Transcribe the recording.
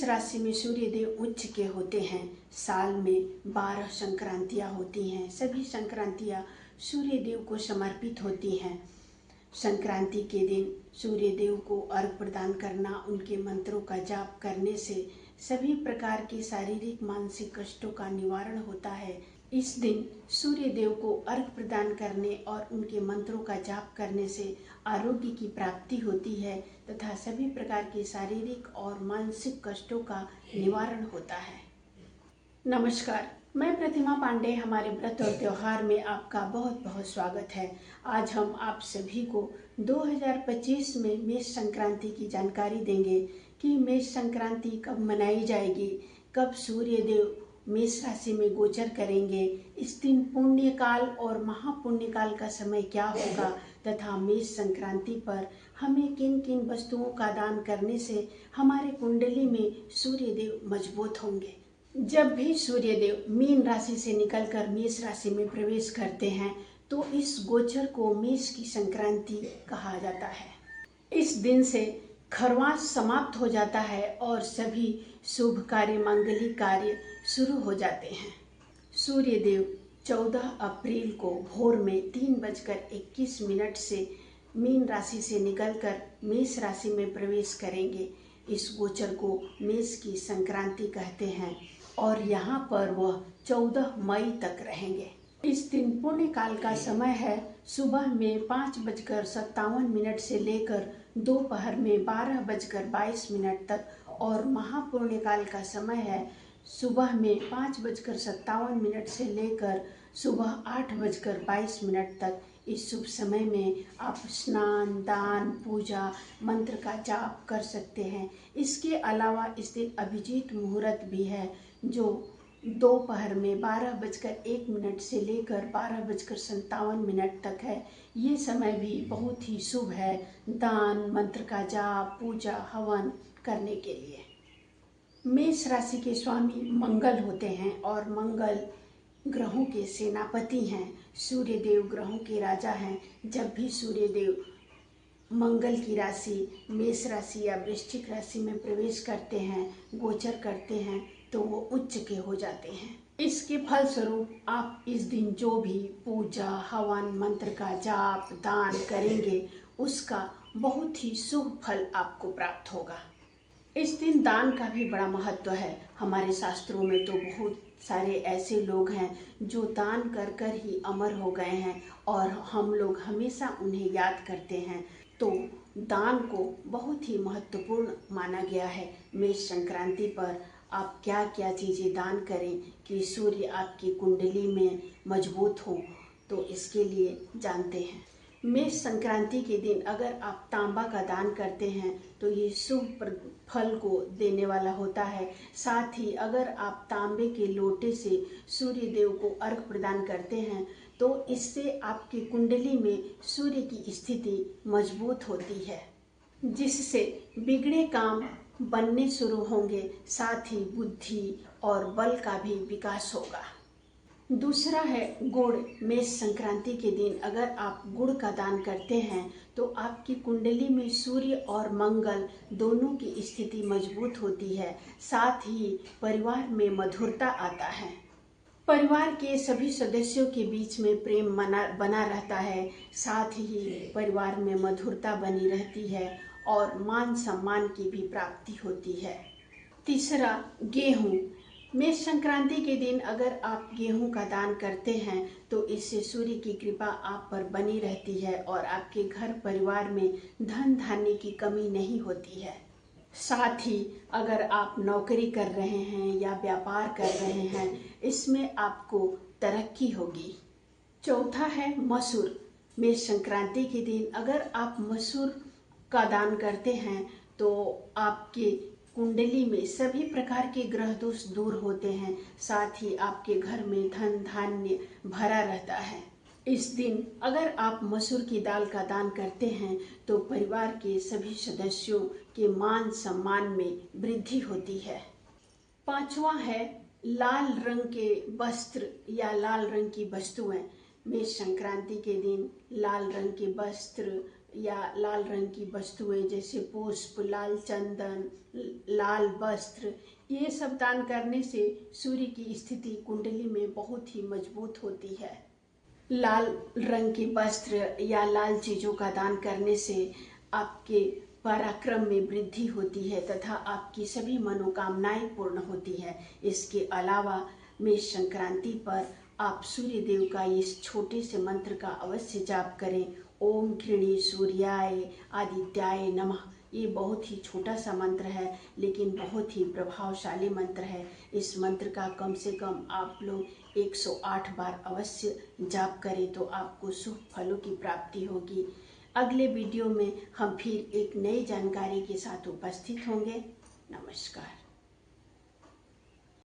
राशि में सूर्य देव उच्च के होते हैं। साल में 12 संक्रांतियाँ होती हैं। सभी संक्रांतियाँ सूर्य देव को समर्पित होती हैं। संक्रांति के दिन सूर्य देव को अर्घ प्रदान करना, उनके मंत्रों का जाप करने से सभी प्रकार के शारीरिक मानसिक कष्टों का निवारण होता है। इस दिन सूर्य देव को अर्घ प्रदान करने और उनके मंत्रों का जाप करने से आरोग्य की प्राप्ति होती है तथा सभी प्रकार के शारीरिक और मानसिक कष्टों का निवारण होता है। नमस्कार, मैं प्रतिमा पांडे। हमारे व्रत और त्योहार में आपका बहुत बहुत स्वागत है। आज हम आप सभी को 2025 में मेष संक्रांति की जानकारी देंगे कि मेष संक्रांति कब मनाई जाएगी, कब सूर्य देव मेष राशि में गोचर करेंगे, इस दिन पुण्यकाल और महापुण्यकाल का समय क्या होगा तथा मेष संक्रांति पर हमें किन किन वस्तुओं का दान करने से हमारे कुंडली में सूर्य देव मजबूत होंगे। जब भी सूर्य देव मीन राशि से निकलकर मेष राशि में प्रवेश करते हैं तो इस गोचर को मेष की संक्रांति कहा जाता है। इस दिन से खरवास समाप्त हो जाता है और सभी शुभ कार्य, मांगलिक कार्य शुरू हो जाते हैं। सूर्य देव 14 अप्रैल को भोर में 3:21 से मीन राशि से निकलकर मेष राशि में प्रवेश करेंगे। इस गोचर को मेष की संक्रांति कहते हैं और यहाँ पर वह 14 मई तक रहेंगे। इस दिन पुण्य काल का समय है सुबह में 5:57 से लेकर दोपहर में 12:22 तक और महापुण्य काल का समय है सुबह में 5:57 से लेकर सुबह 8:22 तक। इस शुभ समय में आप स्नान, दान, पूजा, मंत्र का जाप कर सकते हैं। इसके अलावा इस दिन अभिजीत मुहूर्त भी है जो दोपहर में 12:01 से लेकर 12:57 तक है। ये समय भी बहुत ही शुभ है दान, मंत्र का जाप, पूजा, हवन करने के लिए। मेष राशि के स्वामी मंगल होते हैं और मंगल ग्रहों के सेनापति हैं। सूर्य देव ग्रहों के राजा हैं। जब भी सूर्य देव मंगल की राशि मेष राशि या वृश्चिक राशि में प्रवेश करते हैं, गोचर करते हैं, तो वो उच्च के हो जाते हैं। इसके फलस्वरूप आप इस दिन जो भी पूजा, हवन, मंत्र का जाप, दान करेंगे उसका बहुत ही शुभ फल आपको प्राप्त होगा। इस दिन दान का भी बड़ा महत्व है। हमारे शास्त्रों में तो बहुत सारे ऐसे लोग हैं जो दान कर कर ही अमर हो गए हैं और हम लोग हमेशा उन्हें याद करते हैं। तो दान को बहुत ही महत्वपूर्ण माना गया है। मेष संक्रांति पर आप क्या क्या चीज़ें दान करें कि सूर्य आपकी कुंडली में मजबूत हो, तो इसके लिए जानते हैं। मेष संक्रांति के दिन अगर आप तांबा का दान करते हैं तो ये शुभ फल को देने वाला होता है। साथ ही अगर आप तांबे के लोटे से सूर्य देव को अर्घ प्रदान करते हैं तो इससे आपकी कुंडली में सूर्य की स्थिति मजबूत होती है, जिससे बिगड़े काम बनने शुरू होंगे। साथ ही बुद्धि और बल का भी विकास होगा। दूसरा है गुड़। मेष संक्रांति के दिन अगर आप गुड़ का दान करते हैं तो आपकी कुंडली में सूर्य और मंगल दोनों की स्थिति मजबूत होती है। साथ ही परिवार में मधुरता आता है। परिवार के सभी सदस्यों के बीच में प्रेम बना रहता है। साथ ही परिवार में मधुरता बनी रहती है और मान सम्मान की भी प्राप्ति होती है। तीसरा, गेहूँ। मेष संक्रांति के दिन अगर आप गेहूं का दान करते हैं तो इससे सूर्य की कृपा आप पर बनी रहती है और आपके घर परिवार में धन धान्य की कमी नहीं होती है। साथ ही अगर आप नौकरी कर रहे हैं या व्यापार कर रहे हैं, इसमें आपको तरक्की होगी। चौथा है मसूर। मेष संक्रांति के दिन अगर आप मसूर का दान करते हैं तो आपके कुंडली में सभी प्रकार के ग्रह दोष दूर होते हैं। साथ ही आपके घर में धन धान्य भरा रहता है। इस दिन अगर आप मसूर की दाल का दान करते हैं तो परिवार के सभी सदस्यों के मान सम्मान में वृद्धि होती है। पांचवा है लाल रंग के वस्त्र या लाल रंग की वस्तुएं। मेष संक्रांति के दिन लाल रंग के वस्त्र या लाल रंग की वस्तुएं जैसे पुष्प, लाल चंदन, लाल वस्त्र, ये सब दान करने से सूर्य की स्थिति कुंडली में बहुत ही मजबूत होती है। लाल रंग के वस्त्र या लाल चीज़ों का दान करने से आपके पराक्रम में वृद्धि होती है तथा आपकी सभी मनोकामनाएं पूर्ण होती है। इसके अलावा मेष संक्रांति पर आप सूर्य देव का इस छोटे से मंत्र का अवश्य जाप करें। ओम घृणी सूर्याय आदित्याय नमः। ये बहुत ही छोटा सा मंत्र है लेकिन बहुत ही प्रभावशाली मंत्र है। इस मंत्र का कम से कम आप लोग 108 बार अवश्य जाप करें तो आपको शुभ फलों की प्राप्ति होगी। अगले वीडियो में हम फिर एक नई जानकारी के साथ उपस्थित होंगे। नमस्कार।